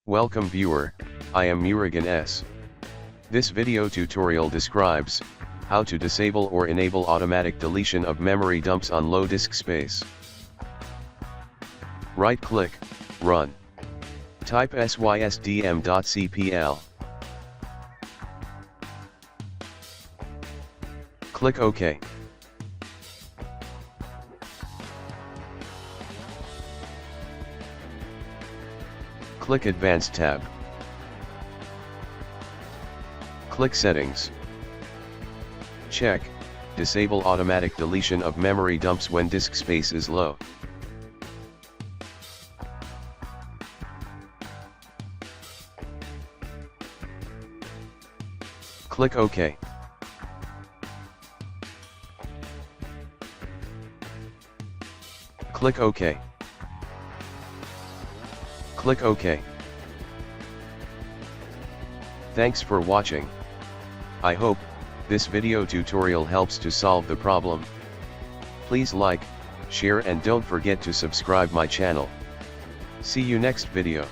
Welcome viewer, I am Murugan S. This video tutorial describes how to disable or enable automatic deletion of memory dumps on low disk space. Right-click, Run. Type sysdm.cpl. Click OK. Click Advanced tab. Click Settings. Check, Disable automatic deletion of memory dumps when disk space is low. Click OK. Click OK. Click OK. Thanks for watching. I hope this video tutorial helps to solve the problem. Please like, share and don't forget to subscribe my channel. See you next video.